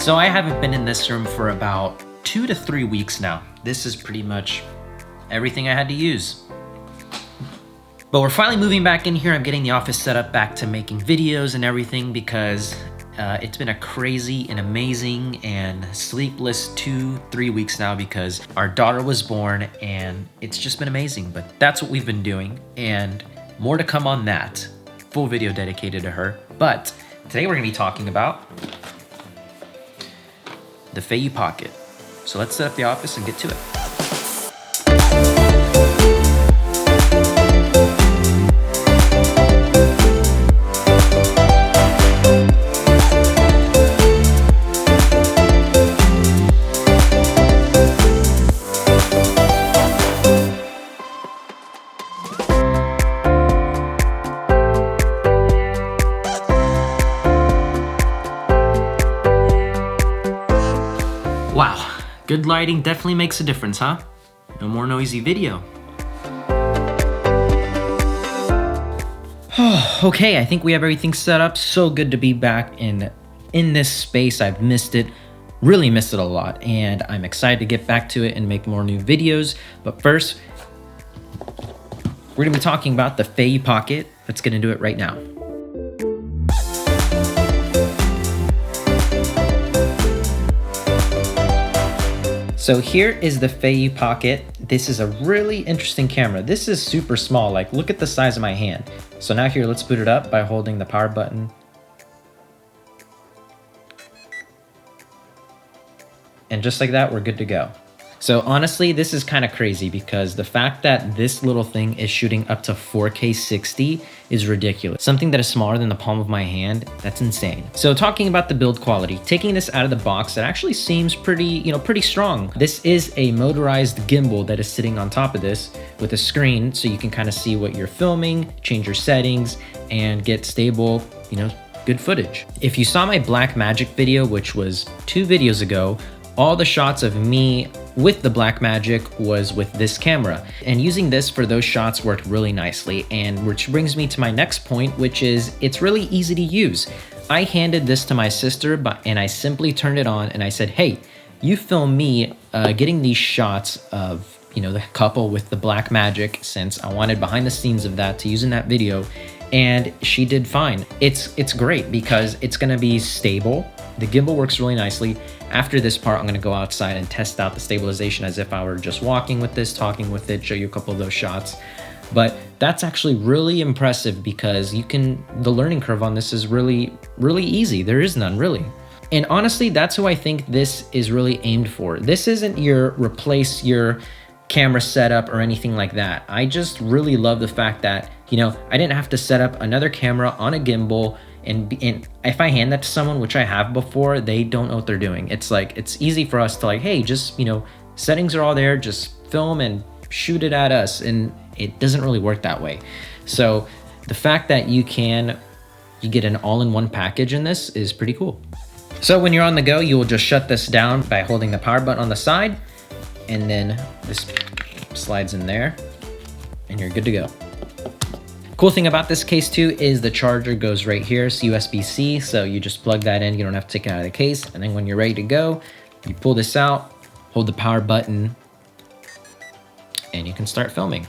So I haven't been in this room for about 2 to 3 weeks now. This is pretty much everything I had to use. But we're finally moving back in here. I'm getting the office set up back to making videos and everything because it's been a crazy and amazing and sleepless 2-3 weeks now because our daughter was born and it's just been amazing. But that's what we've been doing and more to come on that. Full video dedicated to her. But today we're gonna be talking about the FEIYU Pocket. So let's set up the office and get to it. Wow, good lighting definitely makes a difference, huh? No more noisy video. Okay, I think we have everything set up. So good to be back in this space. I've missed it, really missed it a lot, and I'm excited to get back to it and make more new videos. But first, we're gonna be talking about the FEIYU Pocket. Let's get into it right now. So here is the FEIYU Pocket. This is a really interesting camera. This is super small, like look at the size of my hand. So now here, let's boot it up by holding the power button. And just like that, we're good to go. So honestly, this is kind of crazy because the fact that this little thing is shooting up to 4K 60 is ridiculous. Something that is smaller than the palm of my hand, that's insane. So talking about the build quality, taking this out of the box, it actually seems pretty strong. This is a motorized gimbal that is sitting on top of this with a screen so you can kind of see what you're filming, change your settings, and get stable, good footage. If you saw my Blackmagic video, which was 2 videos ago, all the shots of me with the Blackmagic was with this camera. And using this for those shots worked really nicely. And which brings me to my next point, which is it's really easy to use. I handed this to my sister and I simply turned it on and I said, hey, you film me getting these shots of the couple with the Blackmagic, since I wanted behind the scenes of that to use in that video. And she did fine. It's great because it's gonna be stable. The gimbal works really nicely. After this part, I'm gonna go outside and test out the stabilization as if I were just walking with this, talking with it, show you a couple of those shots. But that's actually really impressive because the learning curve on this is really, really easy. There is none really. And honestly, that's who I think this is really aimed for. This isn't replace your camera setup or anything like that. I just really love the fact that, I didn't have to set up another camera on a gimbal and if I hand that to someone, which I have before, they don't know what they're doing. It's like, it's easy for us to like, hey, just, settings are all there, just film and shoot it at us. And it doesn't really work that way. So the fact that you get an all-in-one package in this is pretty cool. So when you're on the go, you will just shut this down by holding the power button on the side, and then this slides in there and you're good to go. Cool thing about this case too is the charger goes right here. It's USB-C, so you just plug that in. You don't have to take it out of the case. And then when you're ready to go, you pull this out, hold the power button, and you can start filming.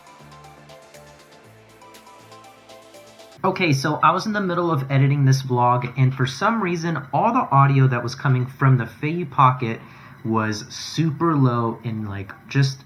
Okay, so I was in the middle of editing this vlog, and for some reason, all the audio that was coming from the FEIYU Pocket was super low and like just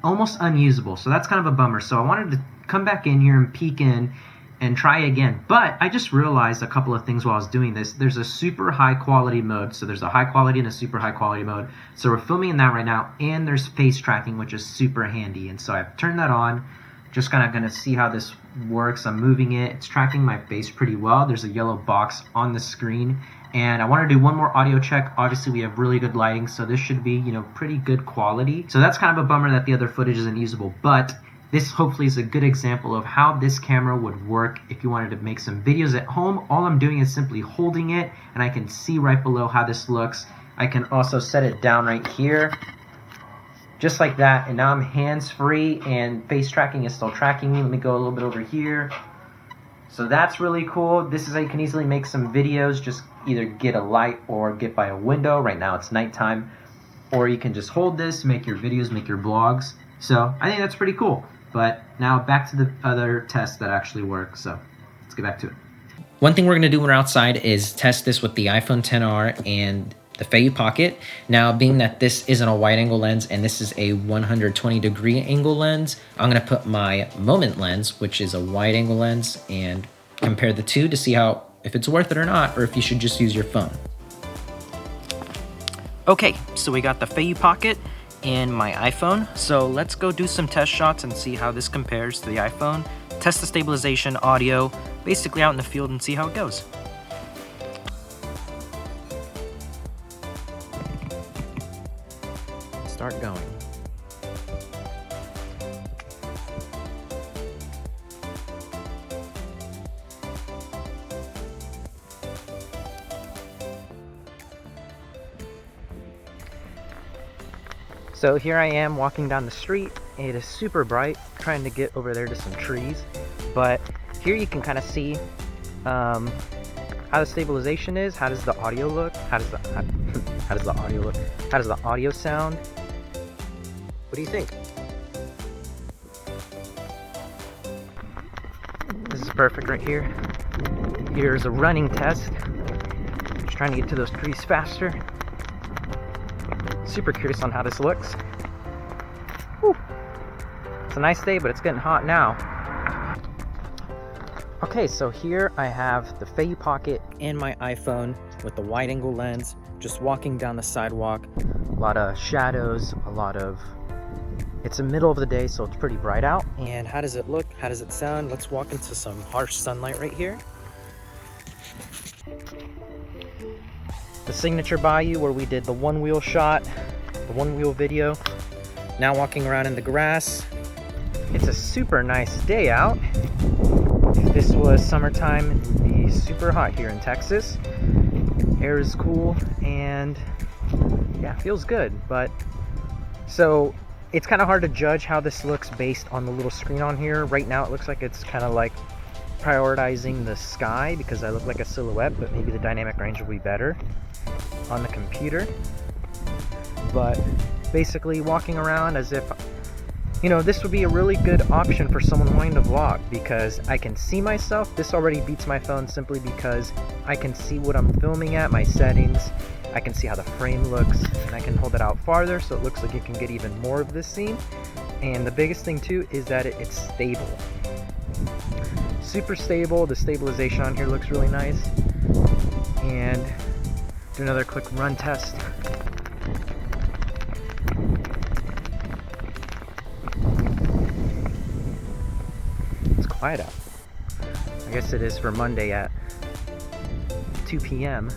almost unusable. So that's kind of a bummer. So I wanted to come back in here and peek in and try again. But I just realized a couple of things while I was doing this. There's a super high quality mode. So there's a high quality and a super high quality mode. So we're filming in that right now. And there's face tracking, which is super handy. And so I've turned that on. Just kind of going to see how this works. I'm moving it. It's tracking my face pretty well. There's a yellow box on the screen. And I want to do one more audio check. Obviously, we have really good lighting, so this should be, pretty good quality. So that's kind of a bummer that the other footage isn't usable, but this hopefully is a good example of how this camera would work if you wanted to make some videos at home. All I'm doing is simply holding it, and I can see right below how this looks. I can also set it down right here, just like that, and now I'm hands-free, and face tracking is still tracking me. Let me go a little bit over here. So that's really cool. This is how you can easily make some videos. Just either get a light or get by a window. Right now it's nighttime. Or you can just hold this, make your videos, make your vlogs. So I think that's pretty cool. But now back to the other tests that actually work. So let's get back to it. One thing we're gonna do when we're outside is test this with the iPhone XR and the FEIYU Pocket. Now, being that this isn't a wide angle lens and this is a 120-degree angle lens, I'm gonna put my Moment lens, which is a wide angle lens, and compare the two to see if it's worth it or not, or if you should just use your phone. Okay, so we got the FEIYU Pocket and my iPhone. So let's go do some test shots and see how this compares to the iPhone. Test the stabilization, audio, basically out in the field and see how it goes. Start going. So here I am walking down the street. It is super bright, trying to get over there to some trees. But here you can kind of see how the stabilization is. How does the audio look? How does the audio look? How does the audio sound? What do you think? This is perfect right here. Here's a running test. Just trying to get to those trees faster. Super curious on how this looks. Whew. It's a nice day, but it's getting hot now. Okay, so here I have the FEIYU Pocket and my iPhone with the wide angle lens, just walking down the sidewalk. A lot of shadows, it's the middle of the day, so it's pretty bright out. And how does it look? How does it sound? Let's walk into some harsh sunlight right here. The signature bayou where we did the one wheel shot, the one wheel video. Now walking around in the grass. It's a super nice day out. If this was summertime, it would be super hot here in Texas. Air is cool and yeah, feels good. But so it's kind of hard to judge how this looks based on the little screen on here. Right now it looks like it's kind of like prioritizing the sky because I look like a silhouette, but maybe the dynamic range will be better on the computer. But basically walking around as if, you know, this would be a really good option for someone wanting to vlog because I can see myself. This already beats my phone simply because I can see what I'm filming at, my settings. I can see how the frame looks, and I can hold it out farther so it looks like you can get even more of this scene. And the biggest thing too is that it's stable. Super stable. The stabilization on here looks really nice. And do another quick run test. It's quiet out. I guess it is for Monday at 2 p.m.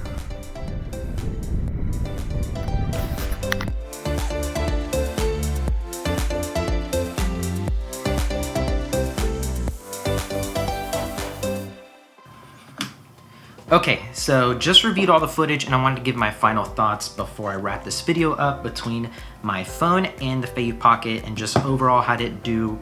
Okay, so just reviewed all the footage and I wanted to give my final thoughts before I wrap this video up between my phone and the FEIYU Pocket and just overall how did it do,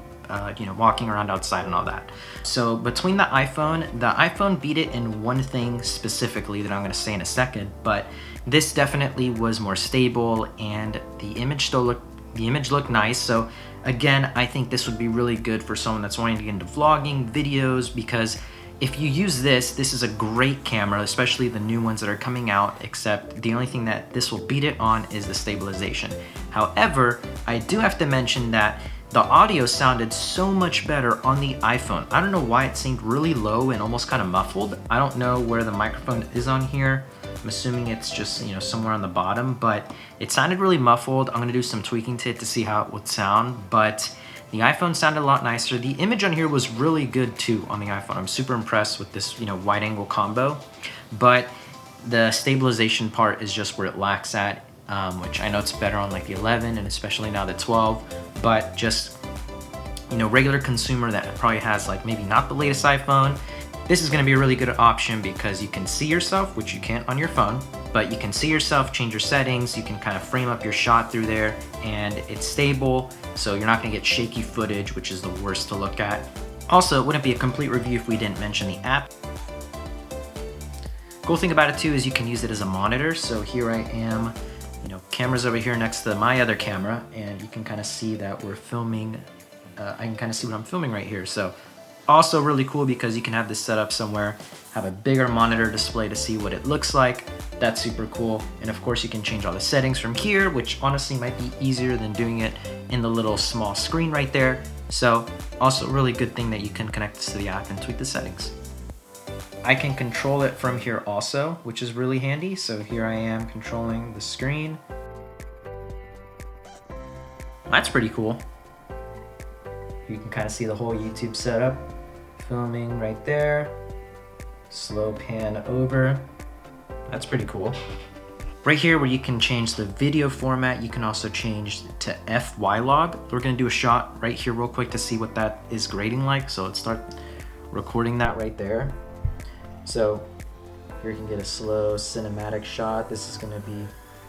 walking around outside and all that. So between the iPhone beat it in one thing specifically that I'm gonna say in a second, but this definitely was more stable and the image looked nice. So again, I think this would be really good for someone that's wanting to get into vlogging, videos, because if you use this is a great camera, especially the new ones that are coming out, except the only thing that this will beat it on is the stabilization. However, I do have to mention that the audio sounded so much better on the iPhone. I don't know why it seemed really low and almost kind of muffled. I don't know where the microphone is on here. I'm assuming it's just, somewhere on the bottom, but it sounded really muffled. I'm gonna do some tweaking to it to see how it would sound, but the iPhone sounded a lot nicer. The image on here was really good too on the iPhone. I'm super impressed with this, wide angle combo, but the stabilization part is just where it lacks at, which I know it's better on like the 11 and especially now the 12, but just, regular consumer that probably has like maybe not the latest iPhone, this is gonna be a really good option because you can see yourself, which you can't on your phone, but you can see yourself, change your settings, you can kind of frame up your shot through there, and it's stable, so you're not gonna get shaky footage, which is the worst to look at. Also, it wouldn't be a complete review if we didn't mention the app. Cool thing about it too is you can use it as a monitor. So here I am, camera's over here next to my other camera, and you can kind of see that we're filming. I can kind of see what I'm filming right here. So also really cool because you can have this set up somewhere, have a bigger monitor display to see what it looks like. That's super cool. And of course you can change all the settings from here, which honestly might be easier than doing it in the little small screen right there. So also a really good thing that you can connect this to the app and tweak the settings. I can control it from here also, which is really handy. So here I am controlling the screen. That's pretty cool. You can kind of see the whole YouTube setup. Filming right there. Slow pan over. That's pretty cool. Right here where you can change the video format, you can also change to FEIYU. We're gonna do a shot right here real quick to see what that is grading like. So let's start recording that right there. So here you can get a slow cinematic shot. This is gonna be,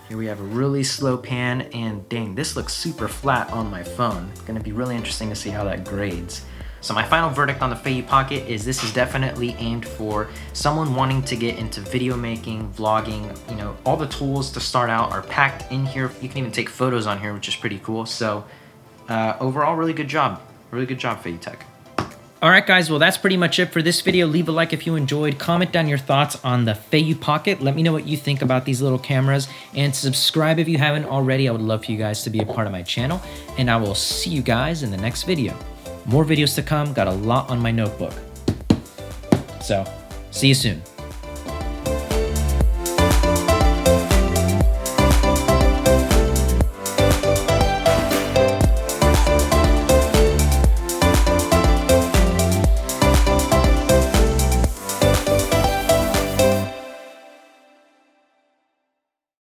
here we have a really slow pan, and dang, this looks super flat on my phone. It's gonna be really interesting to see how that grades. So my final verdict on the FEIYU Pocket is this is definitely aimed for someone wanting to get into video making, vlogging, all the tools to start out are packed in here. You can even take photos on here, which is pretty cool. So overall, really good job. Really good job, FEIYU Tech. All right, guys, well, that's pretty much it for this video. Leave a like if you enjoyed. Comment down your thoughts on the FEIYU Pocket. Let me know what you think about these little cameras, and subscribe if you haven't already. I would love for you guys to be a part of my channel, and I will see you guys in the next video. More videos to come. Got a lot on my notebook. So, see you soon.